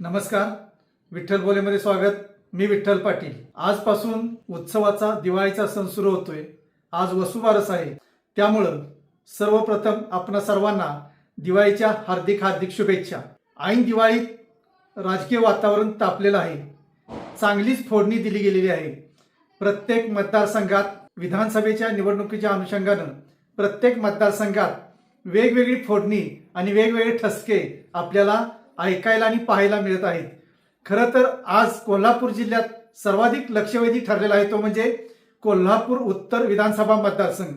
नमस्कार. विठ्ठल बोलेमध्ये स्वागत. मी विठ्ठल पाटील. आजपासून उत्सवाचा दिवाळीचा सण सुरू होतोय. आज वसुबारस आहे. त्यामुळं सर्वप्रथम आपणा सर्वांना दिवाळीच्या हार्दिक हार्दिक शुभेच्छा. ऐन दिवाळीत राजकीय वातावरण तापलेलं आहे. चांगलीच फोडणी दिली गेलेली आहे. प्रत्येक मतदारसंघात विधानसभेच्या निवडणुकीच्या अनुषंगानं प्रत्येक मतदारसंघात वेगवेगळी फोडणी आणि वेगवेगळे ठसके आपल्याला ऐकायला आणि पाहायला मिळत आहेत. खरं तर आज कोल्हापूर जिल्ह्यात सर्वाधिक लक्षवेधी ठरलेला आहे तो म्हणजे कोल्हापूर उत्तर विधानसभा मतदारसंघ.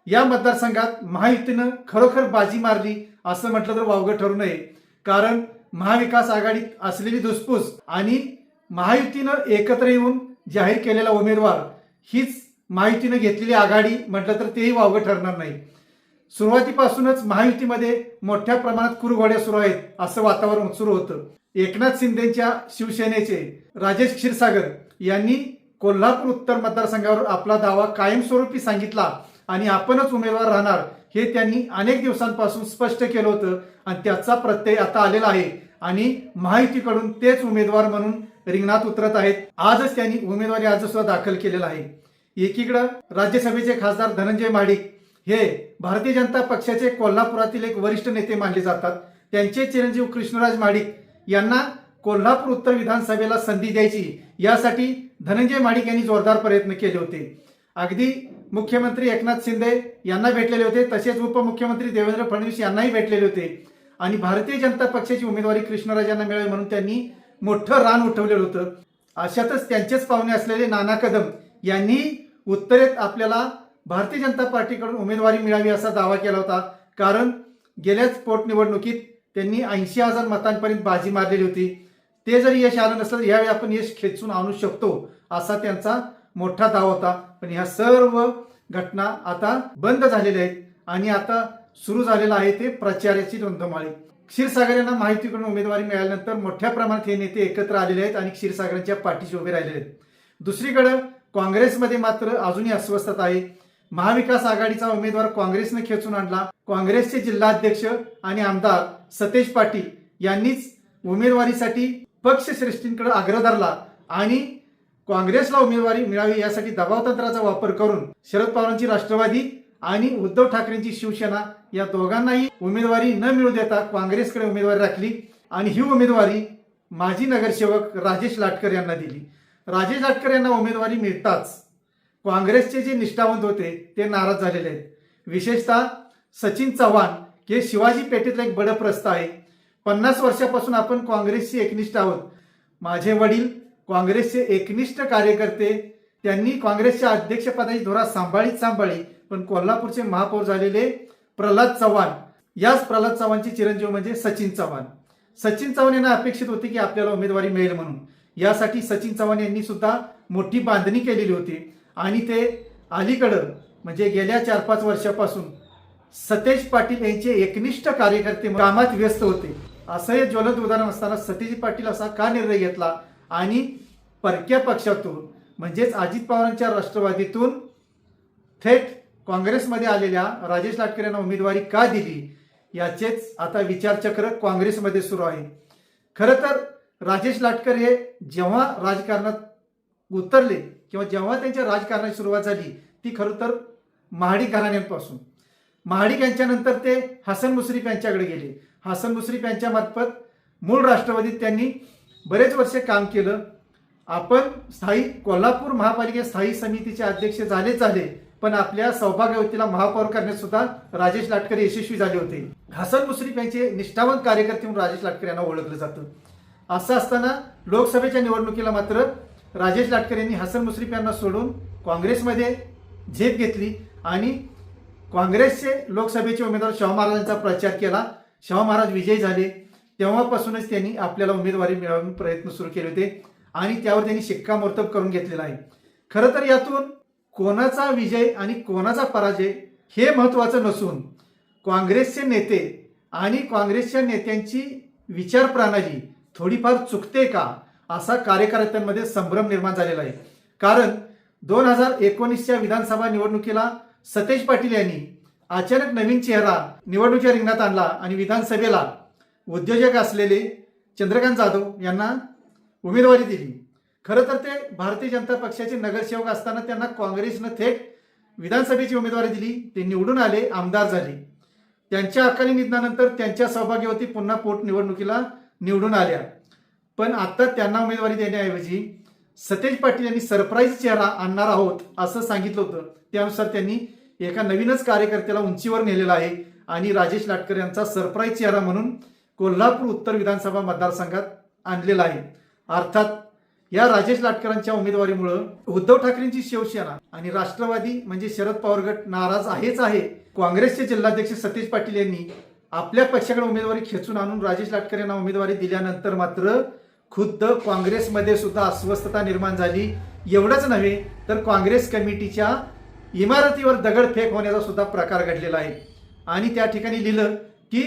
या मतदारसंघात महायुतीनं खरोखर बाजी मारली असं म्हटलं तर वावगं ठरू नये. कारण महाविकास आघाडीत असलेली धुसफूस आणि महायुतीनं एकत्र येऊन जाहीर केलेला उमेदवार हीच महायुतीनं घेतलेली आघाडी म्हटलं तर तेही वावगं ठरणार नाही. सुरुवातीपासूनच महायुतीमध्ये मोठ्या प्रमाणात कुरघोड्या सुरू आहेत असं वातावरण सुरू होतं. एकनाथ शिंदेच्या शिवसेनेचे राजेश क्षीरसागर यांनी कोल्हापूर उत्तर मतदारसंघावर आपला दावा कायमस्वरूपी सांगितला आणि आपणच उमेदवार राहणार हे त्यांनी अनेक दिवसांपासून स्पष्ट केलं होतं आणि त्याचा प्रत्यय आता आलेला आहे आणि महायुतीकडून तेच उमेदवार म्हणून रिंगणात उतरत आहेत. आजच त्यांनी उमेदवारी अर्ज सुद्धा दाखल केलेला आहे. एकीकडे राज्यसभेचे खासदार धनंजय महाडिक हे भारतीय जनता पक्षाचे कोल्हापुरातील एक वरिष्ठ नेते मानले जातात. त्यांचे चिरंजीव कृष्णराज महाडिक यांना कोल्हापूर उत्तर विधानसभेला संधी द्यायची यासाठी धनंजय महाडिक यांनी जोरदार प्रयत्न केले होते. अगदी मुख्यमंत्री एकनाथ शिंदे यांना भेटलेले होते, तसेच उपमुख्यमंत्री देवेंद्र फडणवीस यांनाही भेटलेले होते आणि भारतीय जनता पक्षाची उमेदवारी कृष्णराज यांना मिळावी म्हणून त्यांनी मोठं रान उठवलेलं होतं. अशातच त्यांचेच पाहुणे असलेले नाना कदम यांनी उत्तरेत आपल्याला भारतीय जनता पार्टीकडून उमेदवारी मिळावी असा दावा केला होता. कारण गेल्याच पोटनिवडणुकीत त्यांनी 80,000 मतांपर्यंत बाजी मारलेली होती. ते जरी यश आलं नसलं यावेळी आपण यश खेचून आणू शकतो असा त्यांचा मोठा दावा होता. पण ह्या सर्व घटना आता बंद झालेल्या आहेत आणि आता सुरू झालेला आहे ते प्रचाराची धुंदमाळी. क्षीरसागर यांना महायुतीकडून उमेदवारी मिळाल्यानंतर मोठ्या प्रमाणात हे नेते एकत्र आलेले आहेत आणि क्षीरसागरांच्या पाठीशी उभे राहिलेले आहेत. दुसरीकडे काँग्रेसमध्ये मात्र अजूनही अस्वस्थता आहे. महाविकास आघाडीचा उमेदवार काँग्रेसने खेचून आणला. काँग्रेसचे जिल्हाध्यक्ष आणि आमदार सतेज पाटील यांनीच उमेदवारीसाठी पक्षश्रेष्ठींकडे आग्रह धरला आणि काँग्रेसला उमेदवारी मिळावी यासाठी दबावतंत्राचा वापर करून शरद पवारांची राष्ट्रवादी आणि उद्धव ठाकरेंची शिवसेना या दोघांनाही उमेदवारी न मिळू देता काँग्रेसकडे उमेदवारी राखली आणि ही उमेदवारी माजी नगरसेवक राजेश लाटकर यांना दिली. राजेश लाटकर यांना उमेदवारी मिळताच काँग्रेसचे जे निष्ठावंत होते ते नाराज झालेले आहेत. विशेषतः सचिन चव्हाण हे शिवाजी पेठेतला एक बडप्रस्त आहे. 50 वर्षापासून आपण काँग्रेसशी एकनिष्ठ आहोत. माझे वडील काँग्रेसचे एकनिष्ठ कार्यकर्ते, त्यांनी काँग्रेसच्या अध्यक्षपदाची धुरा सांभाळी पण कोल्हापूरचे महापौर झालेले प्रल्हाद चव्हाण, याच प्रल्हाद चव्हाणचे चिरंजीव म्हणजे सचिन चव्हाण. सचिन चव्हाण यांना अपेक्षित होते की आपल्याला उमेदवारी मिळेल म्हणून. यासाठी सचिन चव्हाण यांनी सुद्धा मोठी बांधणी केलेली होती आणि ते अलीकडं म्हणजे गेल्या 4-5 वर्षापासून सतेज पाटील यांचे एकनिष्ठ कार्यकर्ते कामात व्यस्त होते. असं हे ज्वलंत उदाहरण असताना सतेज पाटील असा का निर्णय घेतला आणि परक्या पक्षातून म्हणजेच अजित पवारांच्या राष्ट्रवादीतून थेट काँग्रेसमध्ये आलेल्या राजेश लाटकर यांना उमेदवारी का दिली याचेच आता विचारचक्र काँग्रेसमध्ये सुरू आहे. खरं तर राजेश लाटकर हे जेव्हा राजकारणात उतरले किंवा जेव्हा त्यांच्या राजकारणाची सुरुवात झाली ती खरं तर महाडिक घराण्यांपासून. महाडिक यांच्यानंतर ते हसन मुश्रीफ यांच्याकडे गेले. हसन मुश्रीफ यांच्या मार्फत मूळ राष्ट्रवादीत त्यांनी बरेच वर्षे काम केलं. आपण कोल्हापूर महापालिका स्थायी समितीचे अध्यक्ष झाले पण आपल्या सौभाग्यवतीला महापौर करण्यात सुद्धा राजेश लाटकर यशस्वी झाले होते. हसन मुश्रीफ यांचे निष्ठावंत कार्यकर्ते म्हणून राजेश लाटकर यांना ओळखलं जातं. असं असताना लोकसभेच्या निवडणुकीला मात्र राजेश लाटकर यांनी हसन मुश्रीफ यांना सोडून काँग्रेसमध्ये झेप घेतली आणि काँग्रेसचे लोकसभेचे उमेदवार शाहू महाराजांचा प्रचार केला. शाहू महाराज विजयी झाले. तेव्हापासूनच त्यांनी आपल्याला उमेदवारी मिळवून प्रयत्न सुरू केले होते आणि त्यावर त्यांनी शिक्कामोर्तब करून घेतलेला आहे. खरं तर यातून कोणाचा विजय आणि कोणाचा पराजय हे महत्त्वाचं नसून काँग्रेसचे नेते आणि काँग्रेसच्या नेत्यांची विचार प्रणाली थोडीफार चुकते का असा कार्यकर्त्यांमध्ये संभ्रम निर्माण झालेला आहे. कारण 2019च्या विधानसभा निवडणुकीला सतेज पाटील यांनी अचानक नवीन चेहरा निवडणुकीच्या रिंगणात आणला आणि विधानसभेला उद्योजक असलेले चंद्रकांत जाधव यांना उमेदवारी दिली. खरं तर ते भारतीय जनता पक्षाचे नगरसेवक असताना त्यांना काँग्रेसनं थेट विधानसभेची उमेदवारी दिली. ते निवडून आले, आमदार झाले. त्यांच्या अकाली निधनानंतर त्यांच्या सौभाग्यवती पुन्हा पोटनिवडणुकीला निवडून आल्या. पण आता त्यांना उमेदवारी देण्याऐवजी सतेज पाटील यांनी सरप्राईज चेहरा आणणार आहोत असं सांगितलं होतं. त्यानुसार त्यांनी एका नवीनच कार्यकर्त्याला उंचीवर नेलेला आहे आणि राजेश लाटकर यांचा सरप्राईज चेहरा म्हणून कोल्हापूर उत्तर विधानसभा मतदारसंघात आणलेला आहे. अर्थात या राजेश लाटकरांच्या उमेदवारीमुळे उद्धव ठाकरेंची शिवसेना आणि राष्ट्रवादी म्हणजे शरद पवार गट नाराज आहेच आहे. काँग्रेसचे जिल्हाध्यक्ष सतेज पाटील यांनी आपल्या पक्षाकडे उमेदवारी खेचून आणून राजेश लाटकर यांना उमेदवारी दिल्यानंतर मात्र खुद्द काँग्रेसमध्ये सुद्धा अस्वस्थता निर्माण झाली. एवढंच नव्हे तर काँग्रेस कमिटीच्या इमारतीवर दगडफेक होण्याचा सुद्धा प्रकार घडलेला आहे. आणि त्या ठिकाणी लिहिलं की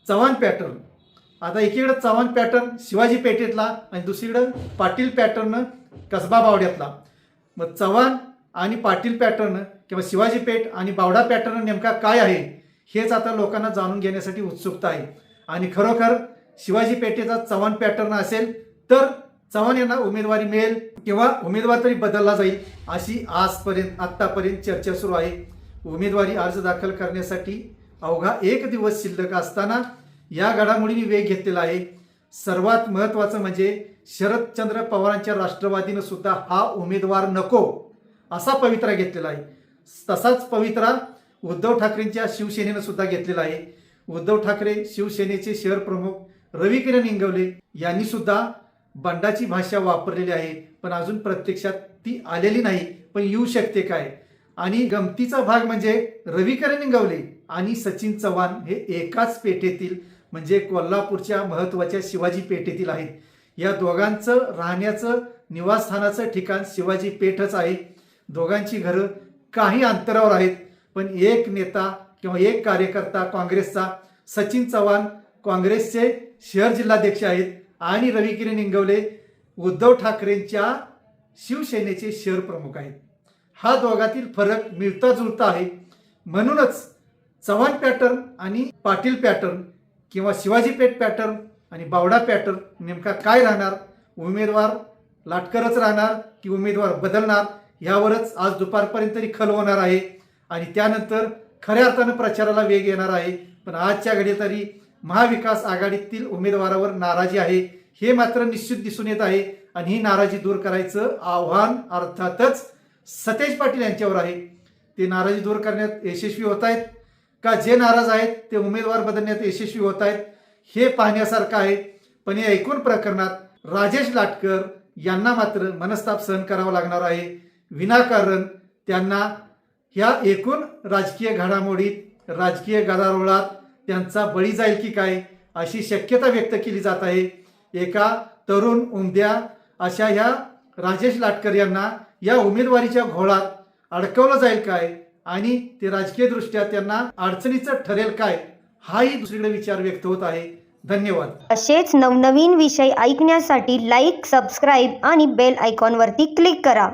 चव्हाण पॅटर्न. आता एकीकडे चव्हाण पॅटर्न शिवाजी पेठेतला आणि दुसरीकडं पाटील पॅटर्न कसबा बावड्यातला. मग चव्हाण आणि पाटील पॅटर्न किंवा शिवाजी पेठ आणि बावडा पॅटर्न नेमका काय आहे हेच आता लोकांना जाणून घेण्यासाठी उत्सुकता आहे. आणि खरोखर शिवाजी पेठेचा चव्हाण पॅटर्न असेल तर चव्हाण यांना उमेदवारी मिळेल किंवा उमेदवार तरी बदलला जाईल अशी आतापर्यंत चर्चा सुरू आहे. उमेदवारी अर्ज दाखल करण्यासाठी अवघा 1 दिवस शिल्लक असताना या घडामोडींनी वेग घेतलेला आहे. सर्वात महत्त्वाचं म्हणजे शरदचंद्र पवारांच्या राष्ट्रवादीनं सुद्धा हा उमेदवार नको असा पवित्रा घेतलेला आहे. तसाच पवित्रा उद्धव ठाकरेंच्या शिवसेनेनं सुद्धा घेतलेला आहे. उद्धव ठाकरे शिवसेनेचे शहर प्रमुख रविकिरण इंगवले यांनी सुद्धा बंडाची भाषा वापरलेली आहे. पण अजून प्रत्यक्षात ती आलेली नाही, पण येऊ शकते काय. आणि गमतीचा भाग म्हणजे रविकिरण इंगवले आणि सचिन चव्हाण हे एकाच पेठेतील म्हणजे कोल्हापूरच्या महत्त्वाच्या शिवाजी पेठेतील आहेत. या दोघांचं राहण्याचं निवासस्थानाचं ठिकाण शिवाजी पेठच आहे. दोघांची घरं काही अंतरावर आहेत. पण एक नेता किंवा एक कार्यकर्ता काँग्रेसचा सचिन चव्हाण काँग्रेसचे शहर जिल्हाध्यक्ष आहेत आणि रविकिरण इंगवले उद्धव ठाकरेंच्या शिवसेनेचे शहर प्रमुख आहेत. हा दोघातील फरक मिळता जुळता आहे. म्हणूनच चव्हाण पॅटर्न आणि पाटील पॅटर्न किंवा शिवाजी पेठ पॅटर्न आणि बावडा पॅटर्न नेमका काय राहणार, उमेदवार लाटकरच राहणार की उमेदवार बदलणार यावरच आज दुपारपर्यंत तरी खल होणार आहे. आणि त्यानंतर खऱ्या अर्थानं प्रचाराला वेग येणार आहे. पण आजच्या घडी तरी महाविकास आघाडीतील उमेदवारावर नाराजी आहे हे मात्र निश्चित दिसून येत आहे. आणि ही नाराजी दूर करायचं आव्हान अर्थातच सतेज पाटील यांच्यावर आहे. ते नाराजी दूर करण्यात यशस्वी होत आहेत का जे नाराज आहेत ते उमेदवार बदलण्यात यशस्वी होत आहेत हे पाहण्यासारखं आहे. पण या एकूण प्रकरणात राजेश लाटकर यांना मात्र मनस्ताप सहन करावा लागणार आहे. विनाकारण त्यांना ह्या एकूण राजकीय घडामोडीत राजकीय गदारोळात त्यांचा बळी जाईल की काय अशी शक्यता व्यक्त केली जात आहे. एका तरुण उमद्या अशा ह्या राजेश लाटकर यांना या उमेदवारीच्या घोळात अडकवलं जाईल काय आणि ते राजकीयदृष्ट्या त्यांना अडचणीचं ठरेल काय हाही दुसरीकडे विचार व्यक्त होत आहे. धन्यवाद. असेच नवनवीन विषय ऐकण्यासाठी लाईक, सबस्क्राईब आणि बेल आयकॉनवरती क्लिक करा.